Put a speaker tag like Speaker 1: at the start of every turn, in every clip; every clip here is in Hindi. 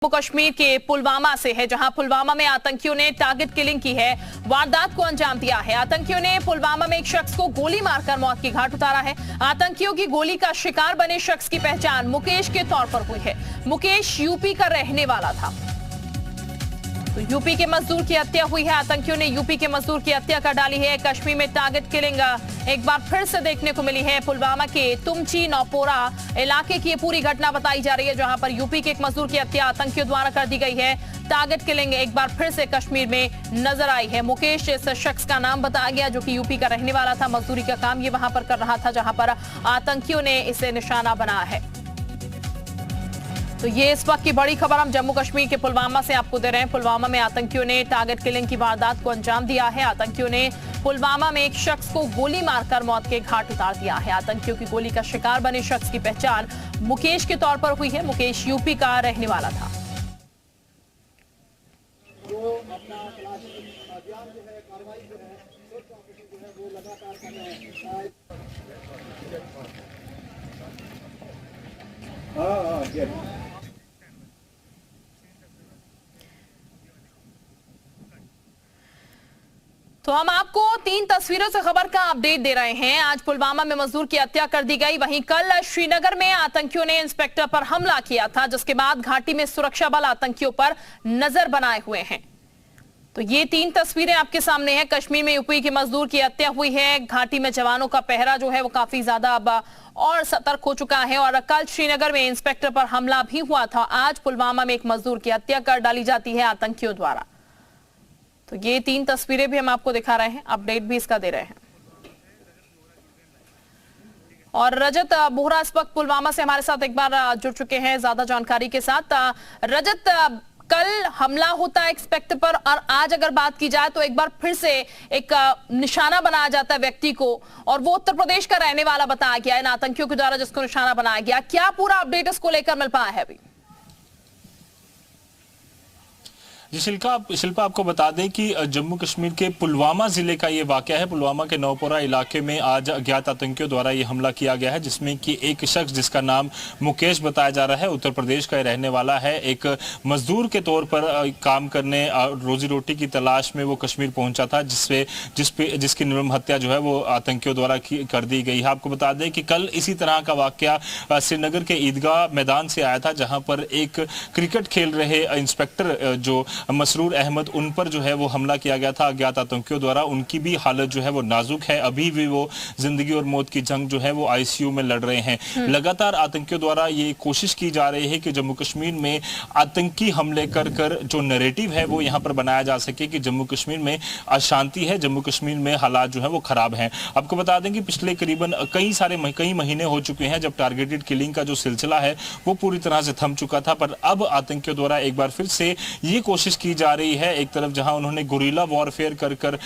Speaker 1: जम्मू कश्मीर के पुलवामा से है, जहां पुलवामा में आतंकियों ने टारगेट किलिंग की है, वारदात को अंजाम दिया है। आतंकियों ने पुलवामा में एक शख्स को गोली मारकर मौत की घाट उतारा है। आतंकियों की गोली का शिकार बने शख्स की पहचान मुकेश के तौर पर हुई है। मुकेश यूपी का रहने वाला था। तो यूपी के मजदूर की हत्या हुई है। आतंकियों ने यूपी के मजदूर की हत्या कर डाली है। कश्मीर में टारगेट किलिंग एक बार फिर से देखने को मिली है। पुलवामा के तुमची नौपोरा इलाके की ये पूरी घटना बताई जा रही है, जहां पर यूपी के एक मजदूर की हत्या आतंकियों द्वारा कर दी गई है। टारगेट किलिंग एक बार फिर से कश्मीर में नजर आई है। मुकेश इस शख्स का नाम बताया गया, जो कि यूपी का रहने वाला था। मजदूरी का काम ये वहां पर कर रहा था, जहां पर आतंकियों ने इसे निशाना बनाया है। तो ये इस वक्त की बड़ी खबर हम जम्मू कश्मीर के पुलवामा से आपको दे रहे हैं। पुलवामा में आतंकियों ने टारगेट किलिंग की वारदात को अंजाम दिया है। आतंकियों ने पुलवामा में एक शख्स को गोली मारकर मौत के घाट उतार दिया है। आतंकियों की गोली का शिकार बने शख्स की पहचान मुकेश के तौर पर हुई है। मुकेश यूपी का रहने वाला था। तो हम आपको 3 तस्वीरों से खबर का अपडेट दे रहे हैं। आज पुलवामा में मजदूर की हत्या कर दी गई। वहीं कल श्रीनगर में आतंकियों ने इंस्पेक्टर पर हमला किया था, जिसके बाद घाटी में सुरक्षा बल आतंकियों पर नजर बनाए हुए हैं। तो ये 3 तस्वीरें आपके सामने हैं। कश्मीर में यूपी के मजदूर की हत्या हुई है। घाटी में जवानों का पहरा जो है वो काफी ज्यादा अब और सतर्क हो चुका है। और कल श्रीनगर में इंस्पेक्टर पर हमला भी हुआ था। आज पुलवामा में एक मजदूर की हत्या कर डाली जाती है आतंकियों द्वारा। तो ये 3 तस्वीरें भी हम आपको दिखा रहे हैं, अपडेट भी इसका दे रहे हैं। और रजत बोहरा इस वक्त पुलवामा से हमारे साथ एक बार जुड़ चुके हैं ज्यादा जानकारी के साथ। रजत, कल हमला होता है इंस्पेक्टर पर और आज अगर बात की जाए तो एक बार फिर से एक निशाना बनाया जाता है व्यक्ति को, और वो उत्तर प्रदेश का रहने वाला बताया गया इन आतंकियों के द्वारा जिसको निशाना बनाया गया। क्या पूरा अपडेट इसको लेकर मिल पाया है अभी?
Speaker 2: जी शिल्पा आपको बता दें कि जम्मू कश्मीर के पुलवामा जिले का ये वाकया है। पुलवामा के नौपोरा इलाके में आज अज्ञात आतंकियों द्वारा ये हमला किया गया है, जिसमें कि एक शख्स जिसका नाम मुकेश बताया जा रहा है, उत्तर प्रदेश का रहने वाला है। एक मजदूर के तौर पर काम करने, रोजी रोटी की तलाश में वो कश्मीर पहुंचा था, जिसकी निर्मम हत्या जो है वो आतंकियों द्वारा कर दी गई है। आपको बता दें कि कल इसी तरह का वाकया श्रीनगर के ईदगाह मैदान से आया था, जहां पर एक क्रिकेट खेल रहे इंस्पेक्टर जो मसरूर अहमद, उन पर जो है वो हमला किया गया था अज्ञात आतंकियों द्वारा। उनकी भी हालत जो है वो नाजुक है। अभी भी वो जिंदगी और मौत की जंग जो है वो आईसीयू में लड़ रहे हैं। लगातार आतंकियों द्वारा ये कोशिश की जा रही है कि जम्मू कश्मीर में आतंकी हमले कर जो नैरेटिव है वो यहाँ पर बनाया जा सके कि जम्मू कश्मीर में अशांति है, जम्मू कश्मीर में हालात जो है वो खराब हैं। आपको बता दें कि पिछले करीबन कई महीने हो चुके हैं जब टारगेटेड किलिंग का जो सिलसिला है वो पूरी तरह से थम चुका था, पर अब आतंकियों द्वारा एक बार फिर से ये कोशिश की जा रही है। एक तरफ जहां उन्होंने गुरिल्ला वॉरफेयर कर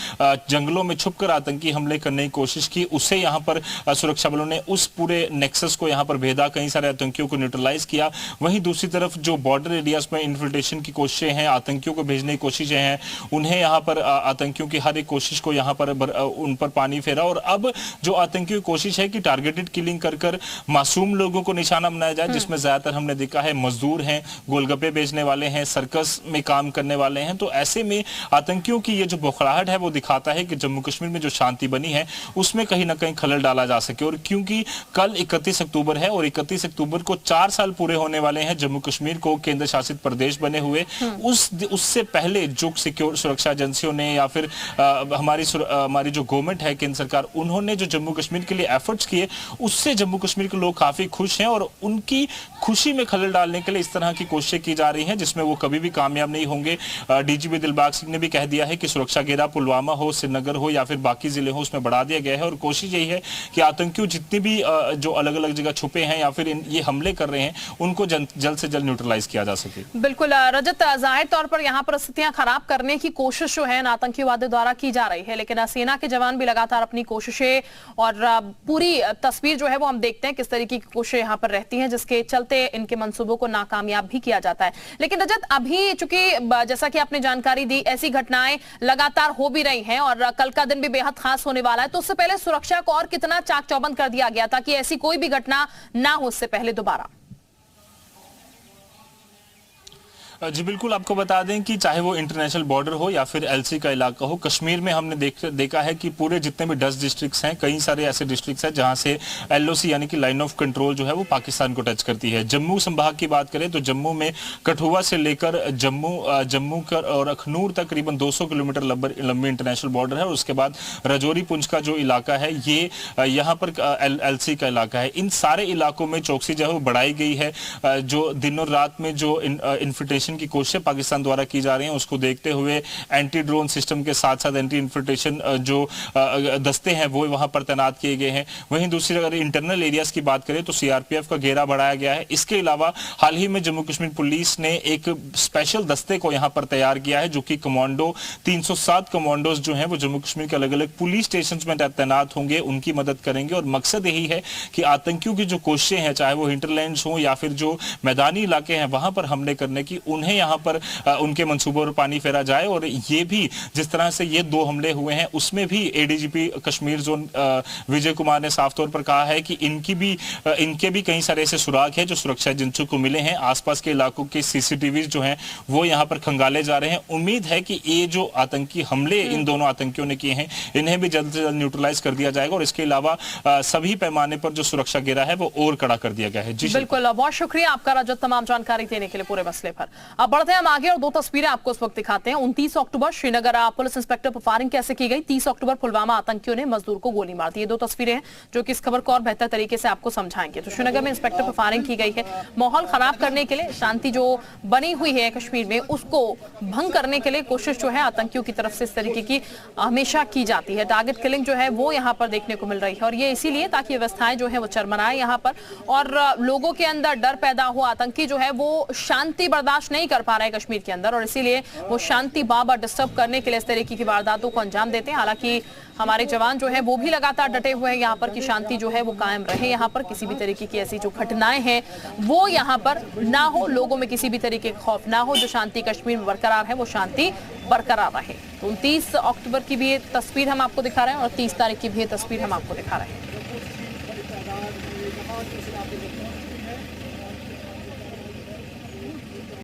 Speaker 2: जंगलों में छुपकर आतंकी हमले करने की कोशिश की, उससे यहां पर सुरक्षा बलों ने उस पूरे नेक्सस को यहां पर भेदा, कई सारे आतंकियों को न्यूट्रलाइज किया। वहीं दूसरी तरफ जो बॉर्डर एरियाज में इन्फिल्ट्रेशन की कोशिशें हैं, आतंकियों को भेजने की कोशिशें हैं, उन्हें यहां पर आतंकियों की हर एक कोशिश को यहां पर उन पर पानी फेरा। और अब जो आतंकियों की कोशिश है कि टारगेटेड किलिंग कर मासूम लोगों को निशाना बनाया जाए, जिसमें ज्यादातर हमने देखा है मजदूर हैं, गोलगप्पे बेचने वाले हैं, सर्कस में काम करने वाले हैं। तो ऐसे में आतंकियों की ये जो बौखलाहट है वो दिखाता है कि जम्मू कश्मीर में जो शांति बनी है उसमें कहीं ना कहीं खलल डाला जा सके। और क्योंकि कल 31 अक्टूबर है और 31 अक्टूबर को 4 साल पूरे होने वाले हैं जम्मू कश्मीर को केंद्र शासित प्रदेश बने हुए, उससे पहले जो सुरक्षा एजेंसियों ने या फिर हमारी जो गवर्नमेंट है केंद्र सरकार, उन्होंने जो जम्मू कश्मीर के लिए एफर्ट्स किए, उससे जम्मू कश्मीर के लोग काफी खुश हैं। और उनकी खुशी में खलल डालने के लिए इस तरह की कोशिशें की जा रही हैं, जिसमें वो कभी भी कामयाब नहीं होंगे। डीजीपी दिलबाग सिंह ने भी कह दिया है कि सुरक्षा घेरा पुलवामा हो, श्रीनगर हो या फिर बाकी जिले हो, उसमें बढ़ा दिया गया है। और कोशिश यही है कि आतंकियों जितने भी जो अलग अलग जगह छुपे हैं या फिर ये हमले कर रहे हैं, उनको जल्द से जल्द न्यूट्रलाइज किया जा सके।
Speaker 1: बिल्कुल रजत, जाहिर तौर पर यहाँ परिस्थितियां खराब करने की कोशिश जो है आतंकवादियों द्वारा की जा रही है, लेकिन सेना के जवान भी लगातार अपनी कोशिशें और पूरी तस्वीर जो है वो हम देखते हैं किस तरीके की कोशिशें यहाँ पर रहती हैं, जिसके चलते इनके मंसूबों को नाकामयाब भी किया जाता है। लेकिन रजत, अभी चूंकि जैसा कि आपने जानकारी दी, ऐसी घटनाएं लगातार हो भी रही हैं और कल का दिन भी बेहद खास होने वाला है, तो उससे पहले सुरक्षा को और कितना चाक चौबंद कर दिया गया ताकि ऐसी कोई भी घटना ना हो उससे पहले दोबारा?
Speaker 2: जी बिल्कुल, आपको बता दें कि चाहे वो इंटरनेशनल बॉर्डर हो या फिर एलसी का इलाका हो, कश्मीर में हमने देखा है कि पूरे जितने भी 10 डिस्ट्रिक्ट्स हैं, कई सारे ऐसे डिस्ट्रिक्ट्स हैं जहां से एलओसी यानी कि लाइन ऑफ कंट्रोल जो है वो पाकिस्तान को टच करती है। जम्मू संभाग की बात करें तो जम्मू में कठुआ से लेकर जम्मू और अखनूर तक करीबन 200 किलोमीटर लंबी इंटरनेशनल बॉर्डर है और उसके बाद राजौरी पुंछ का जो इलाका है ये यहाँ पर एलसी का इलाका है। इन सारे इलाकों में चौकसी जो है वो बढ़ाई गई है। जो दिन और रात में जो इन्फिल्ट्रेशन की कोशिशें पाकिस्तान द्वारा की जा रही हैं उसको देखते हुए एंटी ड्रोन सिस्टम के साथ साथ एंटी इन्फिल्ट्रेशन जो दस्ते हैं वो वहां पर तैनात किए गए हैं। वहीं दूसरी अगर इंटरनल एरियाज की बात करें तो सीआरपीएफ का घेरा बढ़ाया गया है। इसके अलावा हाल ही में जम्मू कश्मीर पुलिस ने एक स्पेशल दस्ते को यहां पर तैयार किया है जो कि कमांडो 307 कमांडोज जो हैं वो जम्मू कश्मीर के अलग अलग पुलिस स्टेशन में तैनात होंगे, उनकी मदद करेंगे और मकसद यही है कि आतंकियों की जो कोशिशें हैं चाहे वो हिंटरलैंड्स हो या फिर जो मैदानी इलाके हैं वहां पर हमले करने की, उन्हें यहां पर उनके मंसूबों पर पानी फेरा जाए। और ये भी जिस तरह से ये 2 हमले हुए हैं उसमें भी एडीजीपी कश्मीर जोन विजय कुमार ने साफ तौर पर कहा है कि इनके भी कई सारे ऐसे सुराग हैं जो सुरक्षा एजेंसियों को मिले हैं। आसपास के इलाकों के सीसीटीवी जो हैं वो यहां पर खंगाले जा रहे हैं। उम्मीद है कि ये जो आतंकी हमले इन दोनों आतंकियों ने किए हैं इन्हें भी जल्द से जल्द न्यूट्रलाइज कर दिया जाएगा और इसके अलावा सभी पैमाने पर जो सुरक्षा घेरा है वो और कड़ा कर दिया गया है। जी
Speaker 1: बिल्कुल, बहुत शुक्रिया आपका रजत तमाम जानकारी देने के लिए पूरे मसले पर। अब बढ़ते हैं हम आगे और 2 तस्वीरें आपको इस वक्त दिखाते हैं। 29 अक्टूबर श्रीनगर पुलिस इंस्पेक्टर पर फायरिंग कैसे की गई, 30 अक्टूबर पुलवामा आतंकियों ने मजदूर को गोली मार दी। ये 2 तस्वीरें हैं जो कि इस खबर को और बेहतर तरीके से आपको समझाएंगे। तो श्रीनगर में इंस्पेक्टर पर फायरिंग की गई है माहौल खराब करने के लिए, शांति जो बनी हुई है कश्मीर में उसको भंग करने के लिए कोशिश जो है आतंकियों की तरफ से इस तरीके की हमेशा की जाती है। टारगेट किलिंग जो है वो यहाँ पर देखने को मिल रही है और ये इसीलिए ताकि व्यवस्थाएं जो है वो चरमराए यहाँ पर और लोगों के अंदर डर पैदा हो। आतंकी जो है वो शांति बर्दाश्त नहीं कर पा रहे हैं कश्मीर के अंदर और इसीलिए वो शांति बार-बार डिस्टर्ब करने के लिए इस तरीके की वारदातों को अंजाम देते हैं। हालांकि हमारे जवान जो है वो भी लगातार डटे हुए हैं यहाँ पर कि शांति जो है वो कायम रहे, यहाँ पर किसी भी तरीके की ऐसी जो घटनाएं हैं वो यहाँ पर ना हो, लोगों में किसी भी तरीके का खौफ ना हो, जो शांति कश्मीर में बरकरार है वो शांति बरकरार रहे। तो 29 अक्टूबर की भी ये तस्वीर हम आपको दिखा रहे हैं और 30 तारीख की भी ये तस्वीर हम आपको दिखा रहे हैं।